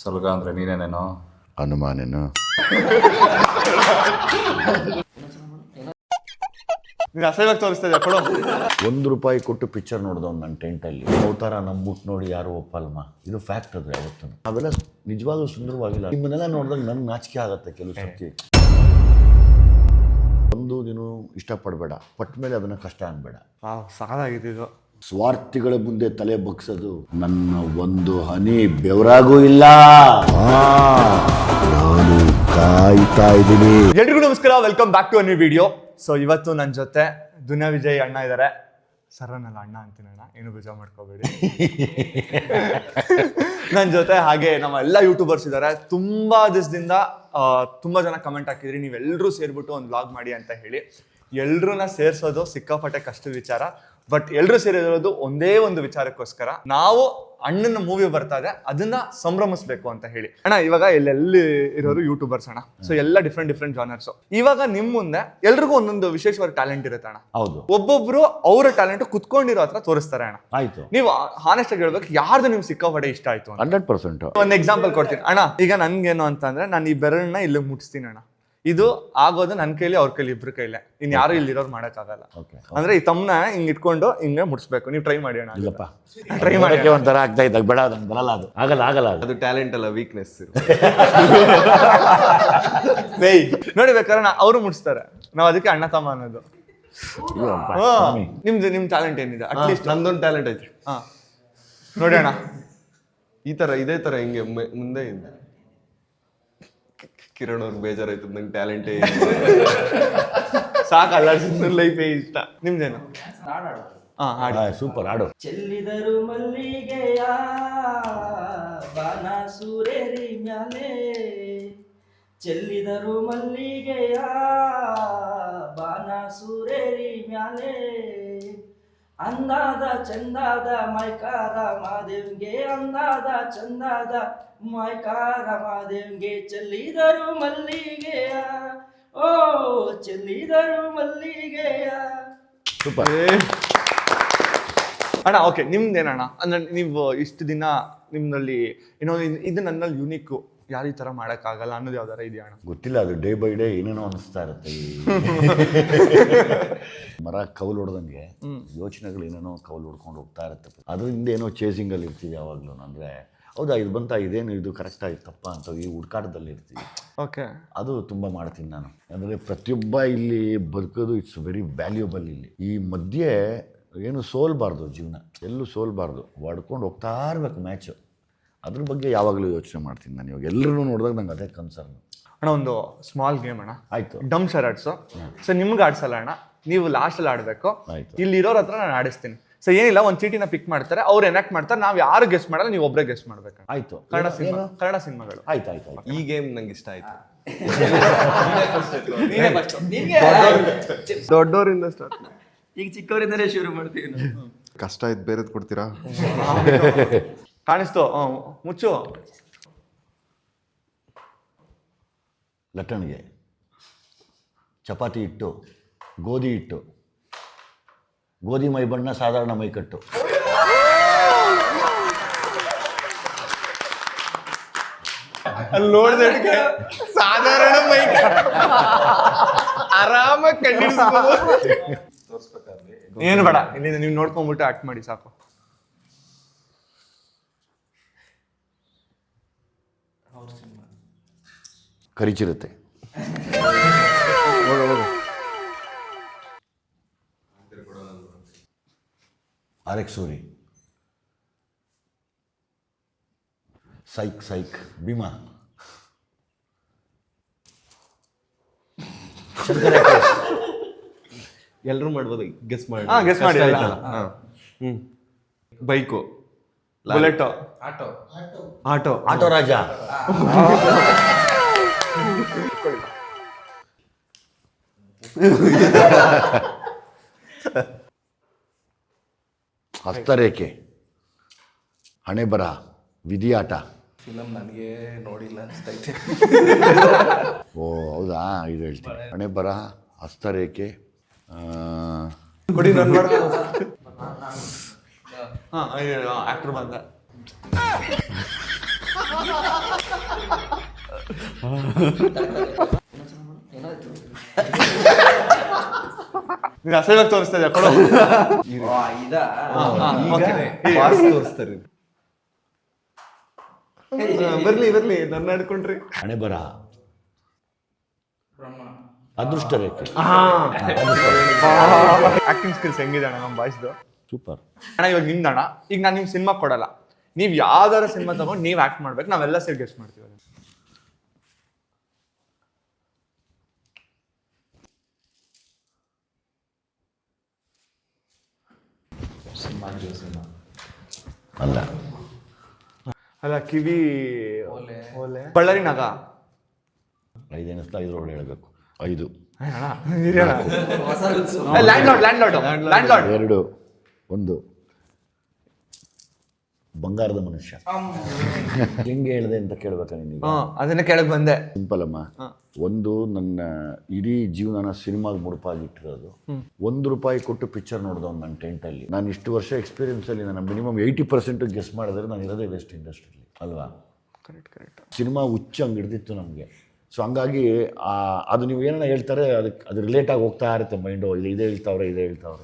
ಸಲ್ಗ ಅಂದ್ರೆ ನೀನೇನೇನೋ ಅನುಮಾನೇನು. ನೀನು ಅಸಹ್ಯವಾಗಿ ತೋರಿಸ್ತಾ ಇದೆಯಾ ಕೊಡು. ₹1 ಕೊಟ್ಟು ಪಿಕ್ಚರ್ ನೋಡ್ದವ್ ನನ್ನ ಟೆಂಟಲ್ಲಿ. ಅವತಾರ ನಂಬಿಟ್ಟು ನೋಡಿ ಯಾರು ಒಪ್ಪಲ್ಮ. ಇದು ಫ್ಯಾಕ್ಟ್ ಅದು ಯಾವತ್ತು. ಅವೆಲ್ಲ ನಿಜವಾಗ್ಲೂ ಸುಂದರವಾಗಿಲ್ಲ. ನಿಮ್ಮನ್ನೆಲ್ಲ ನೋಡಿದಾಗ ನನಗೆ ನಾಚಿಕೆ ಆಗತ್ತೆ ಕೆಲವು ಸರ್ತಿ. ಒಂದು ನೀನು ಇಷ್ಟಪಡಬೇಡ, ಪಟ್ಟ ಮೇಲೆ ಅದನ್ನು ಕಷ್ಟ ಅನ್ಬೇಡ. ಸಾಕಾಗಿದ್ದು. ಸ್ವಾರ್ಥಿಗಳ ಮುಂದೆ ತಲೆ ಬಗ್ಸೋದು ನನ್ನ ಒಂದು ಹನಿ ಬೆವರಾಗೂ ಇಲ್ಲ. ನಾನು ಕಾಯ್ತಾ ಇದ್ದೀನಿ. ಎಲ್ರಿಗೂ ನಮಸ್ಕಾರ, welcome back to a new video. So ಇವತ್ತು ನನ್ನ ಜೊತೆ ದುನಿಯಾ ವಿಜಯ್ ಅಣ್ಣ ಇದ್ದಾರೆ. ಸರನಲ್ಲ ಅಣ್ಣ ಅಂತೀನಿ ಅಣ್ಣ, ಏನು ಬೇಜಾರು ಮಾಡ್ಕೋಬೇಡಿ. ನನ್ನ ಜೊತೆ ಹಾಗೆ ನಮ್ಮ ಎಲ್ಲ ಯೂಟ್ಯೂಬರ್ಸ್ ಇದ್ದಾರೆ. ತುಂಬ ದಿವಸದಿಂದ ತುಂಬ ಜನ ಕಮೆಂಟ್ ಹಾಕಿದ್ರಿ, ನೀವೆಲ್ಲರೂ ಸೇರಿಬಿಟ್ಟು ಒಂದು ವ್ಲಾಗ್ ಮಾಡಿ ಅಂತ ಹೇಳಿ. ಎಲ್ರನ್ನ ಸೇರಿಸೋದು ಸಿಕ್ಕಾಪಟ್ಟೆ ಕಷ್ಟದ ವಿಚಾರ. ಬಟ್ ಎಲ್ಲರೂ ಸೇರಿರೋದು ಒಂದೇ ಒಂದು ವಿಚಾರಕ್ಕೋಸ್ಕರ, ನಾವು ಅಣ್ಣನ ಮೂವಿ ಬರ್ತಾ ಇದೆ, ಅದನ್ನ ಸಂಭ್ರಮಿಸ್ಬೇಕು ಅಂತ ಹೇಳಿ. ಅಣ್ಣ ಇವಾಗ ಎಲ್ಲೆಲ್ಲಿ ಇರೋರು ಯೂಟ್ಯೂಬರ್ಸ್ ಅಣ್ಣ. ಸೊ ಎಲ್ಲ ಡಿಫ್ರೆಂಟ್ ಜಾನರ್ಸ್. ಇವಾಗ ನಿಮ್ ಮುಂದೆ ಎಲ್ರಿಗೂ ಒಂದೊಂದು ವಿಶೇಷವಾದ ಟ್ಯಾಲೆಂಟ್ ಇರುತ್ತೆ ಅಣ್ಣ. ಹೌದು, ಒಬ್ಬೊಬ್ರು ಅವರ ಟ್ಯಾಲೆಂಟ್ ಕುತ್ಕೊಂಡಿರೋ ಹತ್ರ ತೋರಿಸ್ತಾರೆ ಅಣ್ಣ. ಆಯ್ತು, ನೀವು ಹಾನೆಸ್ಟ್ ಆಗಿ ಹೇಳ್ಬೇಕು, ಯಾರ್ದು ನಿಮ್ ಸಿಕ್ಕಾಪಟ್ಟೆ ಇಷ್ಟ ಆಯ್ತು? 100%. ಒಂದು ಎಕ್ಸಾಂಪಲ್ ಕೊಡ್ತೀನಿ ಅಣ್ಣ. ಈಗ ನನ್ಗೇನು ಅಂತಂದ್ರೆ, ನಾನು ಈ ಬೆರಳನ್ನ ಇಲ್ಲಿ ಮುಟ್ಟಿಸ್ತೀನಿ ಅಣ್ಣ. ಇದು ಆಗೋದು ನನ್ನ ಕೈಲಿ, ಅವ್ರ ಕೈಲಿ, ಇಬ್ರು ಕೈಲೇ. ಇನ್ ಯಾರು ಇಲ್ಲಿರೋರು ಮಾಡಕ್ಕಾಗಲ್ಲ. ಅಂದ್ರೆ ಈ ತಮ್ಮನ ಹಿಂಗ್ ಇಟ್ಕೊಂಡು ಹಿಂಗೆ ಮುಟ್ಸ್ಬೇಕು. ನೀವು ಟ್ರೈ ಮಾಡಿ ಅಣ್ಣ. ಇಲ್ಲಪ್ಪ, ಟ್ರೈ ಮಾಡಿ. ಒಂಥರ ಆಗ್ತಾ ಇದ್ದಾಗ ಬೇಡ, ಅದನ್ನ ಬರಲ್ಲ, ಅದು ಆಗಲ್ಲ. ಅದು ಟ್ಯಾಲೆಂಟ್ ಅಲ್ಲ, ವೀಕ್ನೆಸ್. ನೋಡಿ ಬೇಕಾದ್ರೆ ಅವರು ಮುಟ್ಸ್ತಾರೆ, ನಾವ್ ಅದಕ್ಕೆ ಅಣ್ಣ ತಮ್ಮ ಅನ್ನೋದು. ನಿಮ್ ಟ್ಯಾಲೆಂಟ್ ಏನಿದೆ? ಅಟ್ಲೀಸ್ಟ್ ನಂದೊಂದು ಟ್ಯಾಲೆಂಟ್ ಐತಿ. ಹಾ ನೋಡಿ ಅಣ್ಣ, ಇದೇ ತರ ಹಿಂಗೆ ಮುಂದೆ ಇದೆ. ಕಿರಣ್ ಅವ್ರಿಗೆ ಬೇಜಾರಾಯ್ತು, ನಂಗೆ ಟ್ಯಾಲೆಂಟೇ ಸಾಕಲ್ಲ, ಲೈಫೇ ಇಷ್ಟ. ನಿಮ್ದೇನು? ಸೂಪರ್, ಆಡು. ಚೆಲ್ಲಿದರು ಮಲ್ಲಿಗೆಯ ಬಾನ ಸೂರೇರಿ ಮ್ಯಾಲೆ, ಚೆಲ್ಲಿದರು ಮಲ್ಲಿಗೆಯ ಬಾನ ಸೂರೇರಿ ಮ್ಯಾಲೆ, ಅಂದಾದ ಚಂದಾದ ಮೈಕಾರ ಮಾದೇವ್ಗೆ, ಅಂದಾದ ಚಂದಾದ ಮೈಕಾರ ಮಾದೇವ್ಗೆ, ಚೆಲ್ಲಿದರು ಮಲ್ಲಿಗೆಯ, ಓ ಚೆಲ್ಲಿದರು ಮಲ್ಲಿಗೆಯ. ಸೂಪರ್ ಅಣ್ಣ. ಓಕೆ, ನಿಮ್ದೇನಣ್ಣ? ಅಂದ್ರೆ ನೀವು ಇಷ್ಟು ದಿನ ನಿಮ್ನಲ್ಲಿ ಏನೋ ಇದು ನನ್ನಲ್ಲಿ ಯೂನಿಕ್, ಯಾರು ಈ ತರ ಮಾಡಕ್ಕಾಗಲ್ಲ ಅನ್ನೋದು ಯಾವ್ದಾರ ಇದೆಯಾ ಅಣ್ಣ? ಗೊತ್ತಿಲ್ಲ, ಅದು ಡೇ ಬೈ ಡೇ ಏನೇನೋ ಅನಿಸ್ತಾ ಇರುತ್ತೆ. ಮರ ಕೌಲು ಹೊಡೆದಂಗೆ ಯೋಚನೆಗಳು ಏನೇನೋ ಕೌಲು ಹೊಡ್ಕೊಂಡು ಹೋಗ್ತಾ ಇರುತ್ತೆ. ಅದರಿಂದ ಏನೋ ಚೇಸಿಂಗಲ್ಲಿ ಇರ್ತೀವಿ ಯಾವಾಗ್ಲೂ. ಅಂದ್ರೆ ಹೌದಾ, ಇದು ಬಂತ, ಇದೇನು ಇದು ಕರೆಕ್ಟ್ ಆಗಿತ್ತಪ್ಪ ಅಂತ ಈ ಹುಡ್ಕಾಟದಲ್ಲಿ ಇರ್ತೀವಿ. ಓಕೆ, ಅದು ತುಂಬ ಮಾಡ್ತೀನಿ ನಾನು. ಅಂದರೆ ಪ್ರತಿಯೊಬ್ಬ ಇಲ್ಲಿ ಬದುಕೋದು ಇಟ್ಸ್ ವೆರಿ ವ್ಯಾಲ್ಯೂಬಲ್. ಇಲ್ಲಿ ಈ ಮಧ್ಯೆ ಏನು ಸೋಲ್ಬಾರ್ದು, ಜೀವನ ಎಲ್ಲೂ ಸೋಲ್ಬಾರ್ದು, ಹೊಡ್ಕೊಂಡು ಹೋಗ್ತಾ ಇರ್ಬೇಕು ಮ್ಯಾಚು. ಅದ್ರ ಬಗ್ಗೆ ಯಾವಾಗಲೂ ಯೋಚನೆ ಮಾಡ್ತೀನಿ ನಾನು. ಇವಾಗ ಎಲ್ಲರೂ ನೋಡಿದಾಗ ನಂಗೆ ಅದೇ ಕನ್ಸರ್ನ್. ಅಣ್ಣ ಒಂದು ಸ್ಮಾಲ್ ಗೇಮ್ ಅಣ್ಣ. ಆಯ್ತು, ಡಮ್ ಶರಾಡ್ಸು. ಸೊ ನಿಮ್ಗೆ ಆಡ್ಸಲ್ಲ ಅಣ್ಣ, ನೀವು ಲಾಸ್ಟಲ್ಲಿ ಆಡಬೇಕು. ಇಲ್ಲಿರೋರ ಹತ್ರ ನಾನು ಆಡಿಸ್ತೀನಿ. ಸೊ ಏನಿಲ್ಲ, ಒಂದು ಚೀಟಿನ ಪಿಕ್ ಮಾಡ್ತಾರೆ, ಅವ್ರು ಎನಾಕ್ಟ್ ಮಾಡ್ತಾರೆ, ನಾವು ಯಾರು ಗೆಸ್ಟ್ ಮಾಡಲ್ಲ, ನೀವು ಒಬ್ಬರೇ ಗೆಸ್ಟ್ ಮಾಡ್ಬೇಕು. ಆಯ್ತು, ಕನ್ನಡ ಸಿನಿಮಾಗಳು. ಆಯ್ತು. ಈ ಗೇಮ್ ನಂಗೆ ಇಷ್ಟ ಆಯ್ತು. ದೊಡ್ಡವರಿಂದ ಸ್ಟಾರ್ಟ್, ಈಗ ಚಿಕ್ಕವರಿಂದಲೇ ಶುರು ಮಾಡ್ತೀವಿ ನಾವು. ಕಷ್ಟ ಆಯ್ತು, ಬೇರೆದ್ ಕೊಡ್ತೀರಾ? ಕಾಣಿಸ್ತು, ಮುಚ್ಚು. ಲಟ್ಟಣಿಗೆ ಚಪಾತಿ ಹಿಟ್ಟು, ಗೋಧಿ ಹಿಟ್ಟು, ಗೋಧಿ ಮೈ ಬಣ್ಣ, ಸಾಧಾರಣ ಮೈಕಟ್ಟು. ಅಲ್ಲಿ ನೋಡಿದಕ್ಕೆ ಸಾಧಾರಣ ಮೈಕ್ ಆರಾಮಾಗಿ ಕಂಡಿಡಿಸ್ಬೋದು. ಏನು ಬೇಡ, ಇಲ್ಲಿಂದ ನೀವು ನೋಡ್ಕೊಂಡ್ಬಿಟ್ಟು ಆಕ್ಟ್ ಮಾಡಿ ಸಾಕು. ಕರಿಚಿರುತ್ತೆ. ಆರ್ಎಕ್ಸ್ ಸೂರಿ, ಸೈಕ್ ಭೀಮಾ, ಎಲ್ರು ಮಾಡ್ಬೋದು, ಗೆಸ್ ಮಾಡಿ. ಗೆಸ್ ಮಾಡಿ. ಬೈಕು, ಬುಲೆಟ್, ಆಟೋ ರಾಜ, ಹಸ್ತರೇಖೆ, ಹಣೆ ಬರ, ವಿಧಿಯಾಟ. ಫಿಲಮ್ ನನಗೆ ನೋಡಿಲ್ಲ ಅನಿಸ್ತೈತೆ. ಓ ಹೌದಾ, ಇದು ಹೇಳ್ತೀನಿ. ಹಣೆ ಬರ, ಹಸ್ತರೇಖೆ, ಕೊಡಿ ನಾನು ಮಾಡ್ತೀನಿ. ಆಕ್ಟರ್ ಬಂದ. ಏನಾಯ್ತು? ನೀನು ಅಸಹ್ಯವಾಗಿ ತೋರಿಸ್ತಾ ಇದೆಯಾ ಕೊಡು. ಇದಾ? ಪಾಸ್ ತೋರಿಸ್ತಾರೆ. ಬರ್ಲಿ ನನ್ನ ಆಡ್ಕೊಂಡ್ರಿ. ಹಣೆ ಬರ ಬ್ರಹ್ಮ. ಅದೃಷ್ಟ ರೇಖೆ. ಆಕ್ಟಿಂಗ್ ಸ್ಕಿಲ್ಸ್ ಹೆಂಗಿದೆ ಅಣ್ಣ ನಮ್ಮ ಬಾಯ್ಸ್ದು? ಸೂಪರ್ ಅಣ್ಣ ಇವಾಗ ನಿಮ್ದು ಅಣ್ಣ, ಈಗ ನಾನು ನಿಮ್ಗೆ ಸಿನಿಮಾ ಕೊಡಲ್ಲ, ನೀವು ಯಾವ್ದಾರ ಸಿನಿಮಾ ತಗೊಂಡು ನೀವು ಆಕ್ಟ್ ಮಾಡ್ಬೇಕು, ನಾವೆಲ್ಲ ಸೇರಿ ಗೆಸ್ಟ್ ಮಾಡ್ತೀವಿ. ಅಲ್ಲ ಅಲ್ಲ ಕಿವಿ ಓಲೆ ಬಳ್ಳಾರಿ ನಾಗ 5 ಎನಿಸ್ತಾ 5 ಹೇಳಬೇಕು. 5 ಅಣ್ಣ ಹಿರಿಯಣ್ಣ. ಹೊಸ ರೂಲ್ಸು. ಲ್ಯಾಂಡ್ 2 1 ಬಂಗಾರದ ಮನುಷ್ಯ. ಹೆಂಗೆ ಹೇಳಿದೆ ಅಂತ ಕೇಳ್ಬೇಕಾ ನಿನಗೆ? ಅದನ್ನ ಕೇಳಕ್ ಬಂದೆ. ಸಿಂಪಲ್ ಅಮ್ಮ. ಒಂದು ನನ್ನ ಇಡೀ ಜೀವನನ ಸಿನಿಮಾಗೆ ಮುಡುಪಾಗಿಟ್ಟಿರೋದು. ₹1 ಕೊಟ್ಟು ಪಿಕ್ಚರ್ ನೋಡಿದವ್ ನನ್ನ ಟೆಂಟಲ್ಲಿ. ನಾನು ಇಷ್ಟು ವರ್ಷ ಎಕ್ಸ್ಪೀರಿಯನ್ಸಲ್ಲಿ ನಾನು ಮಿನಿಮಮ್ 80% ಗೆಸ್ ಮಾಡಿದ್ರೆ ನಾನು ಇರೋದೇ ವೆಸ್ಟ್ ಇಂಡಸ್ಟ್ರಿಲಿ ಅಲ್ವಾ. ಕರೆಕ್ಟ್. ಸಿನಿಮಾ ಹುಚ್ಚ ಹಂಗೆ ಹಿಡ್ದಿತ್ತು ನಮಗೆ. ಸೊ ಹಂಗಾಗಿ ಅದು ನೀವು ಏನಾರ ಹೇಳ್ತಾರೆ ಅದಕ್ಕೆ ಅದು ರಿಲೇಟ್ ಆಗಿ ಹೋಗ್ತಾ ಇರುತ್ತೆ ಮೈಂಡು. ಇದೇ ಹೇಳ್ತಾವ್ರೆ.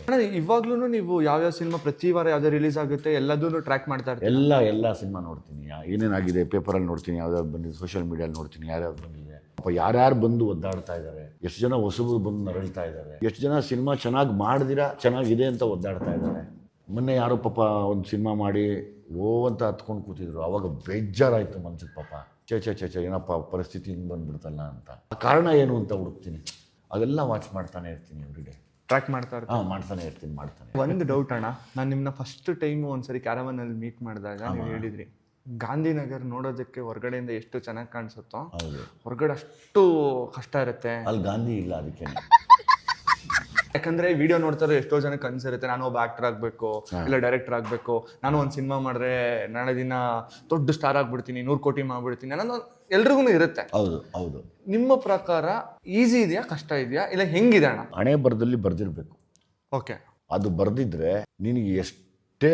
ಅಣ್ಣ ಇವಾಗ್ಲೂ ನೀವು ಯಾವ್ಯಾವ ಸಿನಿಮಾ ಪ್ರತಿ ವಾರ ಯಾವ್ದು ರಿಲೀಸ್ ಆಗುತ್ತೆ ಎಲ್ಲದನ್ನು ಟ್ರ್ಯಾಕ್ ಮಾಡ್ತಾ ಇರ್ತೀವಿ. ಎಲ್ಲ ಸಿನಿಮಾ ನೋಡ್ತೀನಿ. ಏನೇನಾಗಿದೆ ಪೇಪರಲ್ಲಿ ನೋಡ್ತೀನಿ, ಯಾವ್ದಾವ್ದು ಬಂದಿದೆ ಸೋಷಿಯಲ್ ಮೀಡಿಯಲ್ಲಿ ನೋಡ್ತೀನಿ, ಯಾರ್ಯಾವ್ದು ಬಂದಿದೆ, ಅಪ್ಪ ಯಾರ್ಯಾರು ಬಂದು ಒದ್ದಾಡ್ತಾ ಇದ್ದಾರೆ, ಎಷ್ಟು ಜನ ಹೊಸಬರು ಬಂದು ನರಳ್ತಾ ಇದ್ದಾರೆ, ಎಷ್ಟು ಜನ ಸಿನಿಮಾ ಚೆನ್ನಾಗಿ ಮಾಡಿದಿರಾ ಚೆನ್ನಾಗಿದೆ ಅಂತ ಒದ್ದಾಡ್ತಾ ಇದ್ದಾರೆ. ಮೊನ್ನೆ ಯಾರೋ ಪಾಪ ಒಂದು ಸಿನಿಮಾ ಮಾಡಿ ಅಂತ ಹತ್ಕೊಂಡು ಕೂತಿದ್ರು. ಅವಾಗ ಬೇಜಾರಾಯಿತು ಮನ್ಸಿಗೆ. ಪಾಪ ಚೇ ಏನಪ್ಪ ಪರಿಸ್ಥಿತಿ ಹಿಂಗೆ ಬಂದ್ಬಿಡ್ತಲ್ಲ ಅಂತ. ಕಾರಣ ಏನು ಅಂತ ಹುಡುಕ್ತೀನಿ. ಅದೆಲ್ಲ ವಾಚ್ ಮಾಡ್ತಾನೆ ಇರ್ತೀನಿ ಎವ್ರಿಡೇ. ಟ್ರ್ಯಾಕ್ ಮಾಡ್ತಾ ಇರ್ತೀನಿ. ಮಾಡ್ತಾನೆ ಇರ್ತೀನಿ. ಒಂದು ಡೌಟ್ ಅಣ್ಣ, ನಾನು ನಿಮ್ಮನ್ನ ಫಸ್ಟ್ ಟೈಮ್ ಒಂದ್ಸರಿ ಕ್ಯಾರವನಲ್ಲಿ ಮೀಟ್ ಮಾಡಿದಾಗ ನೀವು ಹೇಳಿದ್ರಿ ಗಾಂಧಿನಗರ್ ನೋಡೋದಕ್ಕೆ ಹೊರಗಡೆಯಿಂದ ಎಷ್ಟು ಚೆನ್ನಾಗಿ ಕಾಣಿಸುತ್ತೋ ಹೌದು, ಹೊರಗಡೆ ಅಷ್ಟು ಕಷ್ಟ ಇರುತ್ತೆ. ಅಲ್ಲಿ ಗಾಂಧಿ ಇಲ್ಲ ಅದಕ್ಕೆ. ಯಾಕಂದ್ರೆ ವಿಡಿಯೋ ನೋಡ್ತಾರೆ ಎಷ್ಟೋ ಜನಕ್ಕೆ ಅನ್ಸಿರುತ್ತೆ ನಾನು ಒಬ್ಬ ಆಕ್ಟರ್ ಆಗ್ಬೇಕು, ಇಲ್ಲ ಡೈರೆಕ್ಟರ್ ಆಗ್ಬೇಕು, ನಾನು ಒಂದು ಸಿನಿಮಾ ಮಾಡಿದ್ರೆ ನಾಳೆ ದಿನ ದೊಡ್ಡ ಸ್ಟಾರ್ ಆಗ್ಬಿಡ್ತೀನಿ, 100 ಕೋಟಿ ಮಾಡ್ಬಿಡ್ತೀನಿ ಅನ್ನೋದು ಎಲ್ರಿಗೂ ಇರುತ್ತೆ. ಹೌದು. ನಿಮ್ಮ ಪ್ರಕಾರ ಈಸಿ ಇದೆಯಾ ಕಷ್ಟ ಇದೆಯಾ ಇಲ್ಲ ಹೆಂಗಿದೆ ಅಣ್ಣ? ಹಣೆ ಬರದಲ್ಲಿ ಬರ್ದಿರ್ಬೇಕು. ಓಕೆ, ಅದು ಬರ್ದಿದ್ರೆ ನಿನಗೆ ಎಷ್ಟೇ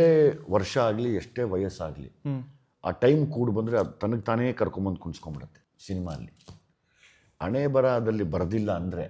ವರ್ಷ ಆಗಲಿ ಎಷ್ಟೇ ವಯಸ್ಸಾಗಲಿ ಆ ಟೈಮ್ ಕೂಡ ಬಂದರೆ ಅದು ತನಗೆ ತಾನೇ ಕರ್ಕೊಂಬಂದು ಕುಣಿಸ್ಕೊಂಡ್ಬಿಡುತ್ತೆ. ಸಿನಿಮಾ ಅಲ್ಲಿ ಹಣೆ ಬರಹದಲ್ಲಿ ಬರ್ದಿಲ್ಲ ಅಂದರೆ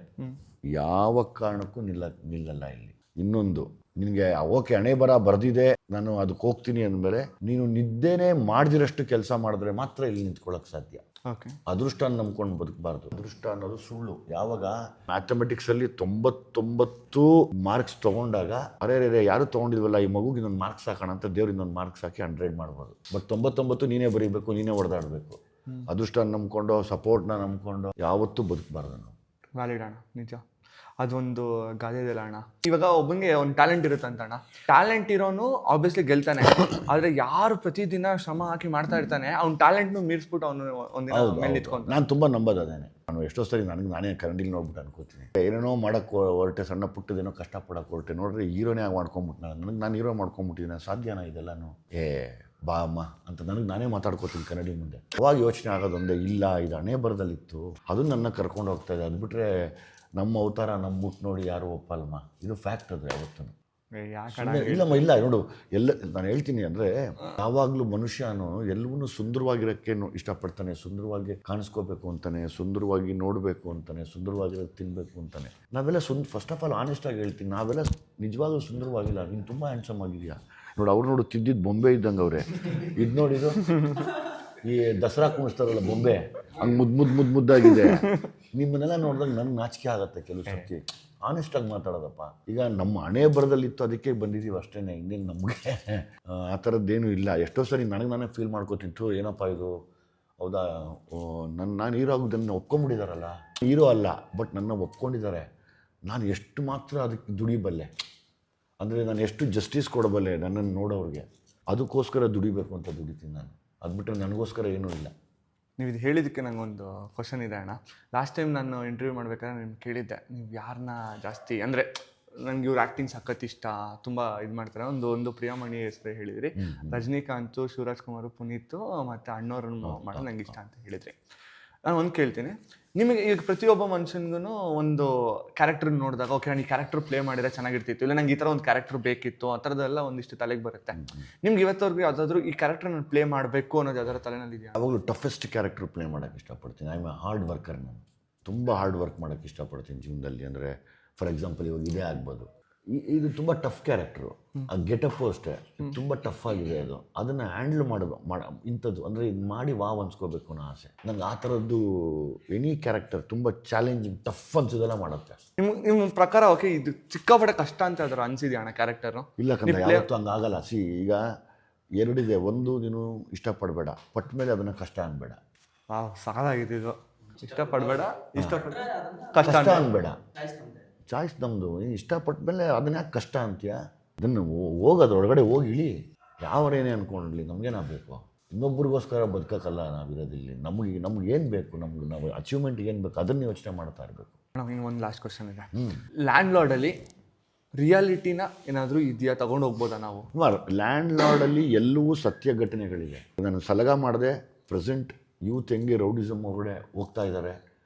ಯಾವ ಕಾರಣಕ್ಕೂ ನಿಲ್ಲಲ್ಲ ಇಲ್ಲಿ. ಇನ್ನೊಂದು, ನಿನಗೆ ಓಕೆ ಹಣೆ ಬರ ಬರ್ದಿದೆ ನಾನು ಅದಕ್ಕೆ ಹೋಗ್ತೀನಿ ಅಂದಮೇಲೆ ನೀನು ನಿದ್ದೆನೇ ಮಾಡ್ದಿರಷ್ಟು ಕೆಲಸ ಮಾಡಿದ್ರೆ ಮಾತ್ರ ಇಲ್ಲಿ ನಿಂತ್ಕೊಳ್ಳೋಕೆ ಸಾಧ್ಯ. ಓಕೆ, ಅದೃಷ್ಟ ನಂಬ್ಕೊಂಡು ಬದುಕಬಾರ್ದು. ಅದೃಷ್ಟ ಅನ್ನೋದು ಸುಳ್ಳು. ಯಾವಾಗ ಮ್ಯಾಥಮೆಟಿಕ್ಸಲ್ಲಿ 99 ಮಾರ್ಕ್ಸ್ ತೊಗೊಂಡಾಗ ಅರೆ ಯಾರು ತೊಗೊಂಡಿದ್ವಲ್ಲ ಈ ಮಗುಗೆ ಇನ್ನೊಂದು ಮಾರ್ಕ್ಸ್ ಹಾಕೋಣ ಅಂತ ದೇವ್ರು ಇನ್ನೊಂದು ಮಾರ್ಕ್ಸ್ ಹಾಕಿ 100 ಮಾಡ್ಬೋದು. ಬಟ್ 99 ನೀನೇ ಬರೀಬೇಕು, ನೀನೇ ಹೊಡೆದಾಡಬೇಕು. ಅದೃಷ್ಟ ನಂಬ್ಕೊಂಡು ಸಪೋರ್ಟ್ನ ನಂಬ್ಕೊಂಡು ಯಾವತ್ತೂ ಬದುಕಬಾರ್ದು ನಾವು. ವ್ಯಾಲಿಡ್ ಅಣ್ಣ, ನಿಜ. ಅದೊಂದು ಗಾದೆ ಇದೆಯಲ್ಲ ಅಣ್ಣ, ಇವಾಗ ಒಬ್ಬನಿಗೆ ಒಂದು ಟ್ಯಾಲೆಂಟ್ ಇರುತ್ತೆ ಅಂತ ಅಣ್ಣ, ಟ್ಯಾಲೆಂಟ್ ಇರೋನು ಆಬ್ವಿಯಸ್ಲಿ ಗೆಲ್ತಾನೆ. ಆದರೆ ಯಾರು ಪ್ರತಿದಿನ ಶ್ರಮ ಹಾಕಿ ಮಾಡ್ತಾ ಇರ್ತಾನೆ ಅವ್ನ ಟ್ಯಾಲೆಂಟ್ನು ಮೀರಿಸ್ಬಿಟ್ಟು ಅವನು ಒಂದಿನ ಮೇಲೆ ನಿಂತ್ಕೊಂಡು. ನಾನು ತುಂಬ ನಂಬೋದು ಅದೇನೆ. ನಾನು ಎಷ್ಟೋ ಸರಿ ನಾನೇ ಕರೆಂಟಿಗೆ ನೋಡ್ಬಿಟ್ಟು ಅನ್ಕೋತೀನಿ ಏನೇನೋ ಮಾಡೋಕ್ಕೆ ಹೊರಟೆ, ಸಣ್ಣ ಪುಟ್ಟದೇನೋ ಕಷ್ಟಪಡೋಕೆ ಹೊರಟೆ, ನೋಡ್ರಿ ಹೀರೋನೇ ಆಗಿ ಮಾಡ್ಕೊಂಬಿಟ್ಟು ನಾನು ಹೀರೋ ಮಾಡ್ಕೊಂಬಿಟ್ಟಿದ್ದೀನಿ, ಸಾಧ್ಯನಾ ಇದೆಲ್ಲನೂ? ಬಾ ಅಮ್ಮ ಅಂತ ನಾನೇ ಮಾತಾಡ್ಕೋತೀನಿ ಕನ್ನಡಿ ಮುಂದೆ. ಅವಾಗ ಯೋಚನೆ ಆಗೋದೊಂದೇ, ಇಲ್ಲ ಇದು ಹಣೆ ಬರದಲ್ಲಿತ್ತು, ಅದು ನನ್ನ ಕರ್ಕೊಂಡು ಹೋಗ್ತಾ ಇದೆ. ಅದು ಬಿಟ್ಟರೆ ನಮ್ಮ ಅವತಾರ ನಮ್ಮ ಮುಟ್ಟು ನೋಡಿ ಯಾರು ಒಪ್ಪಲ್ಲಮ್ಮ, ಇದು ಫ್ಯಾಕ್ಟ್. ಅದು ಯಾವತ್ತೂ ಇಲ್ಲಮ್ಮ, ಇಲ್ಲ ನೋಡು. ನಾನು ಹೇಳ್ತೀನಿ ಅಂದರೆ ಯಾವಾಗಲೂ ಮನುಷ್ಯನು ಎಲ್ಲವನ್ನೂ ಸುಂದರವಾಗಿರೋಕ್ಕೆ ಇಷ್ಟಪಡ್ತಾನೆ, ಸುಂದರವಾಗಿ ಕಾಣಿಸ್ಕೋಬೇಕು ಅಂತಾನೆ, ಸುಂದರವಾಗಿ ನೋಡಬೇಕು ಅಂತಾನೆ, ಸುಂದರವಾಗಿರೋದು ತಿನ್ನಬೇಕು ಅಂತಾನೆ. ನಾವೆಲ್ಲ ಫಸ್ಟ್ ಆಫ್ ಆಲ್ ಆನೆಸ್ಟಾಗಿ ಹೇಳ್ತೀನಿ, ನಾವೆಲ್ಲ ನಿಜವಾಗ್ಲೂ ಸುಂದರವಾಗಿಲ್ಲ. ನೀನು ತುಂಬ ಹ್ಯಾಂಡ್ಸಮ್ ಆಗಿದೆಯಾ ನೋಡು, ಅವ್ರು ನೋಡು ತಿದ್ದಿದ್ದು ಬೊಂಬೆ ಇದ್ದಂಗೆ ಅವರೇ. ಇದು ನೋಡಿದು ಈ ದಸರಾ ಕುಣಿಸ್ತಾರಲ್ಲ ಬೊಂಬೆ, ಹಂಗೆ ಮುದ್ದಾಗಿದೆ. ನಿಮ್ಮನ್ನೆಲ್ಲ ನೋಡಿದಾಗ ನನಗೆ ನಾಚಿಕೆ ಆಗುತ್ತೆ ಕೆಲವು ಸರ್ತಿ. ಆನೆಸ್ಟಾಗಿ ಮಾತಾಡೋದಪ್ಪ. ಈಗ ನಮ್ಮ ಹಣೆ ಬರದಲ್ಲಿತ್ತು ಅದಕ್ಕೆ ಬಂದಿದ್ದೀವಿ ಅಷ್ಟೇ, ಇನ್ನೇನು ನಮಗೆ ಆ ಥರದ್ದೇನೂ ಇಲ್ಲ. ಎಷ್ಟೋ ಸರಿ ನಾನೇ ಫೀಲ್ ಮಾಡ್ಕೋತಿತ್ತು, ಏನಪ್ಪ ಇದು ಹೌದಾ ನಾನು ಹೀರೋ ಆಗೋದನ್ನು ಒಪ್ಕೊಂಡ್ಬಿಟ್ಟಿದ್ದಾರಲ್ಲ. ಹೀರೋ ಅಲ್ಲ ಬಟ್ ನನ್ನ ಒಪ್ಕೊಂಡಿದ್ದಾರೆ. ನಾನು ಎಷ್ಟು ಮಾತ್ರ ಅದಕ್ಕೆ ದುಡಿಬಲ್ಲೆ ಅಂದರೆ ನಾನು ಎಷ್ಟು ಜಸ್ಟಿಸ್ ಕೊಡಬಲ್ಲೆ ನನ್ನನ್ನು ನೋಡೋರಿಗೆ, ಅದಕ್ಕೋಸ್ಕರ ದುಡಿಬೇಕು ಅಂತ ದುಡಿತೀನಿ ನಾನು. ಅದು ಬಿಟ್ಟರೆ ನನಗೋಸ್ಕರ ಏನೂ ಇಲ್ಲ. ನೀವು ಇದು ಹೇಳಿದ್ದಕ್ಕೆ ನಂಗೊಂದು ಕ್ವಶನ್ ಇದೆ ಅಣ್ಣ. ಲಾಸ್ಟ್ ಟೈಮ್ ನಾನು ಇಂಟರ್ವ್ಯೂ ಮಾಡ್ಬೇಕಾದ್ರೆ ನಿಮ್ಗೆ ಕೇಳಿದ್ದೆ, ನೀವು ಯಾರನ್ನ ಜಾಸ್ತಿ ಅಂದರೆ ನನಗೆ ಇವ್ರು ಆ್ಯಕ್ಟಿಂಗ್ ಸಖತ್ ಇಷ್ಟ, ತುಂಬ ಇದು ಮಾಡ್ತಾರೆ, ಒಂದು ಪ್ರಿಯಾಮಣಿ ಹೆಸರು ಹೇಳಿದ್ರಿ. ರಜನಿಕಾಂತ್, ಶಿವರಾಜ್ ಕುಮಾರ್, ಪುನೀತ್ ಮತ್ತು ಅಣ್ಣವ್ರನ್ನ ಮಾಡೋದು ನಂಗೆ ಇಷ್ಟ ಅಂತ ಹೇಳಿದ್ರಿ. ನಾನು ಒಂದು ಕೇಳ್ತೀನಿ, ನಿಮಗೆ ಈಗ ಪ್ರತಿಯೊಬ್ಬ ಮನುಷ್ಯನಿಗೂ ಒಂದು ಕ್ಯಾರೆಕ್ಟರ್ ನೋಡಿದಾಗ ಓಕೆ ನಾನು ಈ ಕ್ಯಾರೆಕ್ಟರ್ ಪ್ಲೇ ಮಾಡಿದ್ರೆ ಚೆನ್ನಾಗಿರ್ತಿತ್ತು, ಇಲ್ಲ ನಂಗೆ ಈ ಥರ ಒಂದು ಕ್ಯಾರೆಕ್ಟರ್ ಬೇಕಿತ್ತು, ಆ ಥರದ್ದೆಲ್ಲ ಒಂದಿಷ್ಟು ತಲೆಗೆ ಬರುತ್ತೆ. ನಿಮ್ಗೆ ಇವತ್ತವರೆಗೂ ಯಾವುದಾದ್ರೂ ಈ ಕ್ಯಾರೆಕ್ಟರ್ ನಾನು ಪ್ಲೇ ಮಾಡಬೇಕು ಅನ್ನೋದು ಯಾವ್ದಾದ್ರು ತಲೆನಲ್ಲಿ ಇದೆಯಾ? ಯಾವಾಗಲೂ ಟಫೆಸ್ಟ್ ಕ್ಯಾರೆಕ್ಟರ್ ಪ್ಲೇ ಮಾಡೋಕ್ಕೆ ಇಷ್ಟಪಡ್ತೀನಿ. I am A hard worker. ನಾನು ತುಂಬ ಹಾರ್ಡ್ ವರ್ಕ್ ಮಾಡೋಕ್ಕೆ ಇಷ್ಟಪಡ್ತೀನಿ ಜೀವನದಲ್ಲಿ. ಅಂದರೆ ಫಾರ್ ಎಕ್ಸಾಂಪಲ್ ಇವಾಗ ಇದೇ ಆಗ್ಬೋದು, ಇದು ತುಂಬ ಟಫ್ ಕ್ಯಾರೆಕ್ಟ್ರು. ಆ ಗೆಟಪ್ಪು ಅಷ್ಟೇ ತುಂಬ ಟಫ್ ಆಗಿದೆ. ಅದನ್ನು ಹ್ಯಾಂಡ್ಲ್ ಇಂಥದ್ದು ಅಂದರೆ ಇದು ಮಾಡಿ ವಾವ್ ಅನ್ಸ್ಕೋಬೇಕು ಅನ್ನೋ ಆಸೆ ನಂಗೆ. ಆ ಥರದ್ದು ಎನಿ ಕ್ಯಾರೆಕ್ಟರ್ ತುಂಬ ಚಾಲೆಂಜಿಂಗ್ ಟಫ್ ಅನ್ಸೋದೆಲ್ಲ ಮಾಡುತ್ತೆ. ನಿಮ್ಮ ಪ್ರಕಾರ ಓಕೆ ಇದು ಸಿಕ್ಕಾಪಟ್ಟೆ ಕಷ್ಟ ಅಂತ ಯಾವ್ದಾರು ಅನ್ಸಿದ್ಯಾ ಅಣ್ಣ ಕ್ಯಾರೆಕ್ಟರು? ಇಲ್ಲ ಕಂದ, ಯಾವತ್ತೂ ಹಂಗಾಗಲ್ಲ. ಈಗ ಎರಡಿದೆ. ಒಂದು ನೀನು ಇಷ್ಟಪಡಬೇಡ, ಪಟ್ಟ ಮೇಲೆ ಅದನ್ನು ಕಷ್ಟ ಅನ್ಬೇಡ. ಸಾಕಾಗಿದೆ ಇದು. ಇಷ್ಟಪಡಬೇಡ, ಕಷ್ಟ ಅನ್ಬೇಡ. ಚಾಯ್ಸ್ ನಮ್ಮದು. ಇಷ್ಟಪಟ್ಟ ಮೇಲೆ ಅದನ್ನ ಯಾಕೆ ಕಷ್ಟ ಅಂತೀಯ? ಅದನ್ನು ಹೋಗೋದು ಒಳಗಡೆ ಹೋಗಿ ಇಳಿ. ಯಾವರೇನೇ ಅಂದ್ಕೊಂಡ್ಲಿ ನಮಗೇನಾಗಬೇಕು? ಇನ್ನೊಬ್ರಿಗೋಸ್ಕರ ಬದುಕಕ್ಕಲ್ಲ ನಾವಿರೋದಿಲ್ಲಿ. ನಮ್ಗೆ ಏನು ಬೇಕು, ನಾವು ಅಚೀವ್ಮೆಂಟ್ ಏನು ಬೇಕು ಅದನ್ನು ಯೋಚನೆ ಮಾಡ್ತಾ ಇರಬೇಕು. ಹಿಂಗೆ ಒಂದು ಲಾಸ್ಟ್ ಕ್ವಶನ್ ಇದೆ. ಲ್ಯಾಂಡ್ ಲಾರ್ಡಲ್ಲಿ ರಿಯಾಲಿಟಿನ ಏನಾದರೂ ಇದೆಯಾ, ತಗೊಂಡು ಹೋಗ್ಬೋದಾ ನಾವು? ಲ್ಯಾಂಡ್ ಲಾರ್ಡಲ್ಲಿ ಎಲ್ಲವೂ ಸತ್ಯ ಘಟನೆಗಳಿದೆ. ನಾನು ಸಲಗ ಮಾಡಿದೆ. ಪ್ರೆಸೆಂಟ್ ಯೂತ್ ಹೆಂಗೆ ರೌಡಿಸಮ್ ಒಳಗಡೆ ಹೋಗ್ತಾ ಇದ್ದಾರೆ,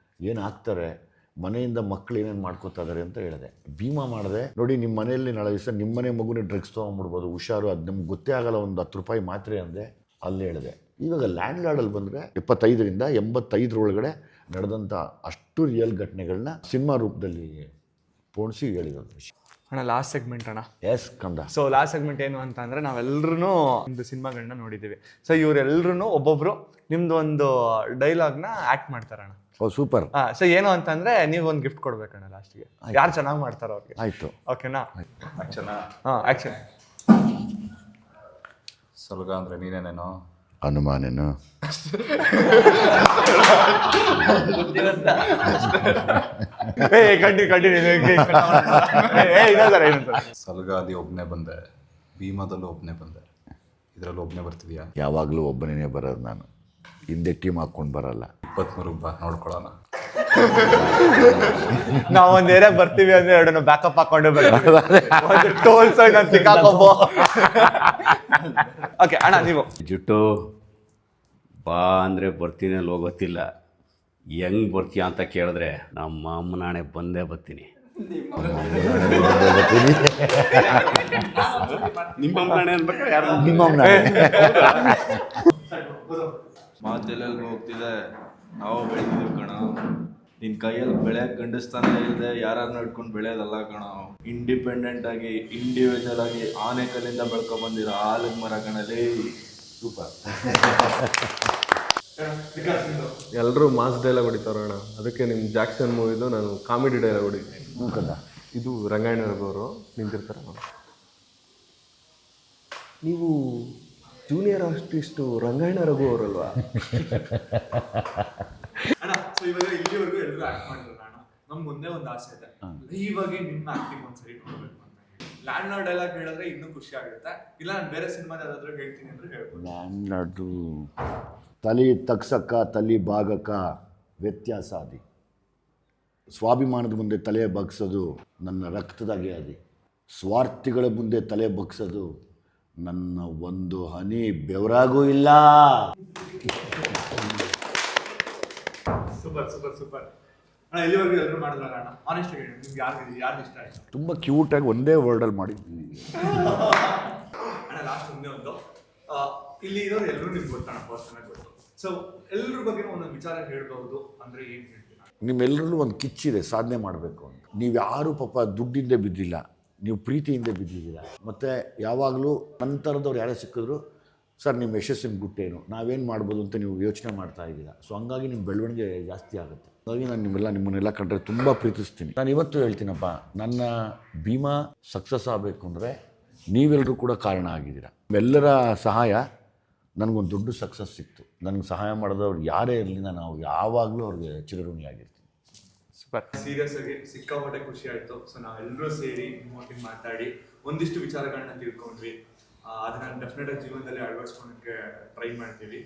ಏನು ಆಗ್ತಾರೆ, ಮನೆಯಿಂದ ಮಕ್ಕಳು ಏನೇನು ಮಾಡ್ಕೋತಾ ಇದ್ದಾರೆ ಅಂತ ಹೇಳಿದೆ. ಭೀಮಾ ಮಾಡಿದೆ. ನೋಡಿ, ನಿಮ್ಮ ಮನೆಯಲ್ಲಿ ನಾಳೆ ದಿವಸ ನಿಮ್ಮ ಮನೆ ಮಗುನೇ ಡ್ರಗ್ಸ್ ತೊಗೊಂಡ್ಬಿಡ್ಬೋದು, ಹುಷಾರು, ಅದು ನಮ್ಗೆ ಗೊತ್ತೇ ಆಗಲ್ಲ, ಒಂದು 10 ರೂಪಾಯಿ ಮಾತ್ರೆ ಅಂದೆ, ಅಲ್ಲಿ ಹೇಳಿದೆ. ಇವಾಗ ಲ್ಯಾಂಡ್ ಲಾರ್ಡಲ್ಲಿ ಬಂದರೆ 75ರಿಂದ 85 ಒಳಗಡೆ ನಡೆದಂಥ ಅಷ್ಟು ರಿಯಲ್ ಘಟನೆಗಳನ್ನ ಸಿನಿಮಾ ರೂಪದಲ್ಲಿ ಪೋಣಿಸಿ ಹೇಳಿರೋದು ವಿಷಯ. ಅಣ್ಣ ಲಾಸ್ಟ್ ಸೆಗ್ಮೆಂಟ್ ಅಣ್ಣ. ಎಸ್ ಕಂದ. ಸೊ ಲಾಸ್ಟ್ ಸೆಗ್ಮೆಂಟ್ ಏನು ಅಂತ ಅಂದರೆ, ನಾವೆಲ್ಲರೂ ಒಂದು ಸಿನಿಮಾಗಳನ್ನ ನೋಡಿದ್ದೀವಿ. ಸೊ ಇವರೆಲ್ಲರೂ ಒಬ್ಬೊಬ್ರು ನಿಮ್ದು ಒಂದು ಡೈಲಾಗ್ನ ಆ್ಯಕ್ಟ್ ಮಾಡ್ತಾರಣ್ಣ. ಓ ಸೂಪರ್. ಸೊ ಏನು ಅಂತಂದರೆ ನೀವು ಒಂದು ಗಿಫ್ಟ್ ಕೊಡ್ಬೇಕಣ್ಣ ಲಾಸ್ಟಿಗೆ. ಯಾರು ಚೆನ್ನಾಗಿ ಮಾಡ್ತಾರೋ ಅವ್ರಿಗೆ. ಆಯಿತು, ಓಕೆನಾ? ಆಕ್ಷನ್. ಆ್ಯಕ್ಷನ್. ಸಲಗ ಅಂದರೆ ನೀನೇನೇನೋ ಅನುಮಾನೇನು? ಸಲಗಾದಿ ಒಬ್ಬನೇ ಬಂದೆ, ಭೀಮಾದಲ್ಲೂ ಒಬ್ಬನೇ ಬಂದೆ, ಇದರಲ್ಲೂ ಒಬ್ಬನೇ ಬರ್ತಿದ್ಯಾ? ಯಾವಾಗಲೂ ಒಬ್ಬನೇ ಬರೋದು ನಾನು. ಹಿಂದೆ ಟೀಮ್ ಹಾಕ್ಕೊಂಡು ಬರಲ್ಲ. 23 ಬಾ, ನೋಡ್ಕೊಳ್ಳೋಣ. ನಾವು ಒಂದು ಏರಿಯಾಗೆ ಬರ್ತೀವಿ ಅಂದ್ರೆ ಎರಡು ಬ್ಯಾಕಪ್ ಹಾಕೊಂಡು ಬರ್ತೀವಿ. ಟೋಲ್ ಸೈಡ್ ಅಂತ ಸಿಕ್ಕಾಕೊಂಬೋ. ಓಕೆ ಅಣ್ಣ, ನೀವು ಜುಟ್ಟು ಬಾ ಅಂದರೆ ಬರ್ತೀನಿ ಅಲ್ಲಿ ಹೋಗೋತ್ತಿಲ್ಲ. ಹೆಂಗೆ ಬರ್ತೀಯ ಅಂತ ಕೇಳಿದ್ರೆ ನಮ್ಮ ಅಮ್ಮನ ನಾಣೆ ಬಂದೇ ಬರ್ತೀನಿ. ನಿಮ್ಮ ನಾಣೆ ಅನ್ಬೇಕಾದ್ರೆ ಯಾರು ಮಾತೆಲ್ಲ ಹೋಗ್ತಿದೆ. ನಾವು ಬೆಳೆದಿದ್ದೀವಿ ಕಣ. ನಿನ್ನ ಕೈಯಲ್ಲಿ ಬೆಳೆಯಕ್ಕೆ ಗಂಡಸ್ತಾನೆ ಇಲ್ಲದೆ ಯಾರನ್ನ ಹಿಡ್ಕೊಂಡು ಬೆಳೆಯೋದಲ್ಲ ಕಣ. ಇಂಡಿಪೆಂಡೆಂಟ್ ಆಗಿ ಇಂಡಿವಿಜುವಲ್ ಆಗಿ ಆನೆಕಲ್ಲಿಂದ ಬೆಳ್ಕೊಂಡ್ ಬಂದಿರೋ ಆಲದ ಮರ ಕಣಲ್ಲಿ. ಸೂಪರ್. ಎಲ್ಲರೂ ಮಾಸ್ ಡೈಲಾಗ್ ಹೊಡಿತಾರಣ್ಣ. ಅದಕ್ಕೆ ನಿಮ್ಮ ಜಾಕ್ಸನ್ ಮೂವಿದು ನಾನು ಕಾಮಿಡಿ ಡೈಲಾಗ್ ಹೊಡಿತೀನಿ. ಇದು ರಂಗಾಯಣ ರಘುವರು ನಿಂತಿರ್ತಾರೆ. ನೀವು ಜೂನಿಯರ್ ಆರ್ಟಿಸ್ಟು ರಂಗಾಯಣ ರಘು ಅವರಲ್ವಾ? ಅಣ್ಣ, ಸೊ ಇವಾಗ ಇಲ್ಲಿವರೆಗೂ ಎಲ್ಲರೂ ಆಕ್ಟ್ ಮಾಡಿದ್ರು ಅಣ್ಣ. ನಮ್ಗೆ ಒಂದೇ ಒಂದು ಆಸೆ ಇದೆ, ಇವಾಗ ನಿಮ್ಮ ಆಕ್ಟಿಂಗ್ ಒಂದ್ಸರಿ ನೋಡ್ಬೇಕು ಅಂತ. ಲ್ಯಾಂಡ್ ಲಾರ್ಡ್ ಡೈಲಾಗ್ ಹೇಳಿದ್ರೆ ಇನ್ನೂ ಖುಷಿ ಆಗುತ್ತೆ. ಇಲ್ಲ ನಾನು ಬೇರೆ ಸಿನಿಮಾದ ಯಾವ್ದಾದ್ರು ಹೇಳ್ತೀನಿ ಅಂದ್ರೆ ಹೇಳ್ಬೋದು. ಲ್ಯಾಂಡ್ ಲಾರ್ಡು ತಲೆ ತಗ್ಸಕ್ಕ ತಲೆ ಬಾಗಕ್ಕ ವ್ಯತ್ಯಾಸ ಅದಿ. ಸ್ವಾಭಿಮಾನದ ಮುಂದೆ ತಲೆ ಬಗ್ಸೋದು ನನ್ನ ರಕ್ತದಾಗೆ ಅದಿ. ಸ್ವಾರ್ಥಿಗಳ ಮುಂದೆ ತಲೆ ಬಗ್ಸೋದು ನನ್ನ ಒಂದು ಹನಿ ಬೆವರಾಗೂ ಇಲ್ಲ. ಸೂಪರ್ ಸೂಪರ್ ಸೂಪರ್ ಅಣ್ಣ. ಇಲ್ಲಿವರೆಗೂ ಎಲ್ಲರೂ ಮಾಡಿದ್ರಲ್ಲ ಅಣ್ಣ, ಆನೆಸ್ಟ್ ಆಗಿ ನಿಮ್ಗೆ ಯಾರು ಇಷ್ಟ ಆಯ್ತು? ತುಂಬ ಕ್ಯೂಟಾಗಿ ಒಂದೇ ವರ್ಡಲ್ಲಿ ಮಾಡಿದ್ವಿ ಅಣ್ಣ. ಲಾಸ್ಟ್ ಒಂದೇ ಒಂದು, ಇಲ್ಲಿ ಇರೋರು ಎಲ್ಲರೂ ನಿಮ್ಗೆ ಗೊತ್ತಣ್ಣ, ಪರ್ಸನಲ್ ಗೊತ್ತು. ಸೊ ಎಲ್ಲರ ಬಗ್ಗೆ ಒಂದೊಂದು ವಿಚಾರ ಹೇಳ್ಬಹುದು ಅಂದ್ರೆ ಏನು ಹೇಳ್ತೀರಾ? ನಿಮ್ಮೆಲ್ಲರಲ್ಲೂ ಒಂದು ಕಿಚ್ಚಿದೆ ಸಾಧನೆ ಮಾಡಬೇಕು ಅಂತ. ನೀವು ಯಾರೂ ಪಾಪ ದುಡ್ಡಿಂದ ಬಿದ್ದಿಲ್ಲ, ನೀವು ಪ್ರೀತಿಯಿಂದ ಬಿದ್ದಿದ್ದೀರ. ಮತ್ತು ಯಾವಾಗಲೂ ನಂತರದವ್ರು ಯಾರೇ ಸಿಕ್ಕಿದ್ರು ಸರ್ ನಿಮ್ಮ ಯಶಸ್ಸಿನ ಗುಟ್ಟೇನು, ನಾವೇನು ಮಾಡ್ಬೋದು ಅಂತ ನೀವು ಯೋಚನೆ ಮಾಡ್ತಾ ಇದ್ದೀರಾ. ಸೊ ಹಂಗಾಗಿ ನಿಮ್ಮ ಬೆಳವಣಿಗೆ ಜಾಸ್ತಿ ಆಗುತ್ತೆ. ಹಾಗಾಗಿ ನಾನು ನಿಮ್ಮನ್ನೆಲ್ಲ ಕಂಡ್ರೆ ತುಂಬ ಪ್ರೀತಿಸ್ತೀನಿ. ನಾನು ಇವತ್ತು ಹೇಳ್ತೀನಪ್ಪ, ನನ್ನ ಭೀಮಾ ಸಕ್ಸಸ್ ಆಗಬೇಕು ಅಂದರೆ ನೀವೆಲ್ಲರೂ ಕೂಡ ಕಾರಣ ಆಗಿದ್ದೀರಾ. ಎಲ್ಲರ ಸಹಾಯ ನನಗೊಂದು ದೊಡ್ಡ ಸಕ್ಸಸ್ ಸಿಕ್ತು. ನನಗೆ ಸಹಾಯ ಮಾಡಿದವ್ರು ಯಾರೇ ಇರಲಿ, ನಾನು ಯಾವಾಗಲೂ ಅವ್ರಿಗೆ ಚಿರಋಣಿಯಾಗಿರ್ತೀನಿ. ಸೂಪರ್. ಸೀರಿಯಸ್ ಆಗಿ ಸಿಕ್ಕಾಪಟ್ಟೆ ಖುಷಿ ಆಯಿತು. ಸೊ ನಾವೆಲ್ಲರೂ ಸೇರಿ ನಿಮ್ಮೊಟ್ಟಿಗೆ ಮಾತಾಡಿ ಒಂದಿಷ್ಟು ವಿಚಾರಗಳನ್ನ ತಿಳ್ಕೊಂಡ್ವಿ. ಅದನ್ನ ಡೆಫಿನೆಟ್ ಆಗಿ ಜೀವನದಲ್ಲಿ ಅಳವಡಿಸ್ಕೊಳಕ್ಕೆ ಟ್ರೈ ಮಾಡ್ತೀವಿ.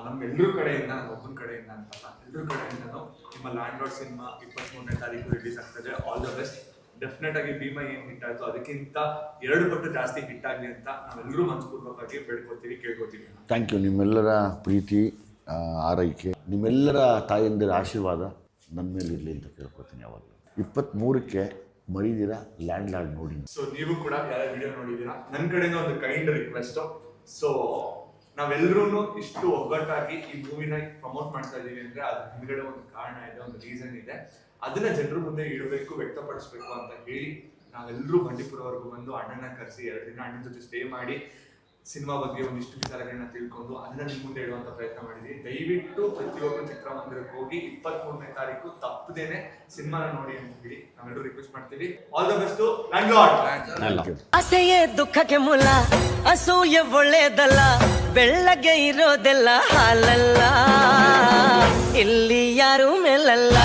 ನಮ್ಮೆಲ್ಲರ ಕಡೆಯಿಂದ, ನಾನು ಒಬ್ಬನ ಕಡೆಯಿಂದ ಅಂತಲ್ಲ, ಎಲ್ಲರ ಕಡೆಯಿಂದನೂ ನಿಮ್ಮ ಲ್ಯಾಂಡ್ ಲಾರ್ಡ್ ಸಿನಿಮಾ 23ನೇ ತಾರೀಕು ರಿಲೀಸ್ ಆಗ್ತದೆ. All the best. ಡೆಫಿನೆಟ್ ಆಗಿ ಭೀಮಾ ಏನು ಹಿಟ್ ಆಯಿತು ಅದಕ್ಕಿಂತ 2 ಪಟ್ಟು ಜಾಸ್ತಿ ಹಿಟ್ ಆಗಲಿ ಅಂತ ನಾವೆಲ್ಲರೂ ಮನಸ್ಪೂರ್ವಕವಾಗಿ ಬೇಡ್ಕೊತೀವಿ, ಕೇಳ್ಕೊತೀವಿ. Thank you. ನಿಮ್ಮೆಲ್ಲರ ಪ್ರೀತಿ ಆರೈಕೆ, ನಿಮ್ಮೆಲ್ಲರ ತಾಯಂದಿರ ಆಶೀರ್ವಾದ ನನ್ನ ಮೇಲೆ ಇರಲಿ ಅಂತ ಕೇಳ್ಕೊತೀನಿ ಯಾವಾಗಲೂ. 23ಕ್ಕೆ ಮರೀದಿರ ಲ್ಯಾಂಡ್ ಲಾರ್ಡ್ ನೋಡಿ. ಸೊ ನೀವು ಕೂಡ ಯಾರ ವಿಡಿಯೋ ನೋಡಿದ್ದೀರಾ, ನನ್ನ ಕಡೆಯಿಂದ ಒಂದು ಕೈಂಡ್ ರಿಕ್ವೆಸ್ಟ್. ಸೊ ನಾವೆಲ್ಲರೂ ಇಷ್ಟು ಒಗ್ಗಟ್ಟಾಗಿ ಈ ಮೂವಿನ ಪ್ರಮೋಟ್ ಮಾಡ್ತಾ ಇದೀವಿ ಅಂದ್ರೆ ಅದ್ರ ಹಿಂದ್ಗಡೆ ಒಂದು ಕಾರಣ ಇದೆ, ಒಂದು ರೀಸನ್ ಇದೆ. ಅದನ್ನ ಜನರ ಮುಂದೆ ಇಡಬೇಕು, ವ್ಯಕ್ತಪಡಿಸ್ಬೇಕು ಅಂತ ಹೇಳಿ ನಾವೆಲ್ಲರೂ ಬಂಡೀಪುರವರೆಗೂ ಬಂದು ಅಣ್ಣನ ಕರೆಸಿ 2 ದಿನ ಅಣ್ಣನ ಜೊತೆ ಸ್ಟೇ ಮಾಡಿ ಸಿನಿಮಾ ಬಗ್ಗೆ ಒಂದಿಷ್ಟು ವಿಚಾರಗಳನ್ನ ತಿಳ್ಕೊಂಡು ಅದನ್ನ ನಿಮ್ಮ ಮುಂದೆ ಇಡುವಂತ ಪ್ರಯತ್ನ ಮಾಡಿದ್ವಿ. ದಯವಿಟ್ಟು ಪ್ರತಿಯೊಬ್ಬರು ಚಿತ್ರಮಂದಿರಕ್ಕೆ ಹೋಗಿ 23ನೇ ತಾರೀಕು ತಪ್ಪದೇನೆ ಸಿನಿಮಾನ ನೋಡಿ ಅಂತ ಹೇಳಿ ನಾವೆಲ್ಲರೂ ರಿಕ್ವೆಸ್ಟ್ ಮಾಡ್ತೀವಿ. All the best. Landlord. ಅಸೆಯೇ ದುಃಖಕ್ಕೆ ಮೂಲ, ಅಸೂಯೆ ಒಳ್ಳೇದಲ್ಲ, ಬೆಳ್ಳಗೆ ಇರೋದೆಲ್ಲ ಹಾಲಲ್ಲ, ಇಲ್ಲಿ ಯಾರು ಮೇಲಲ್ಲ.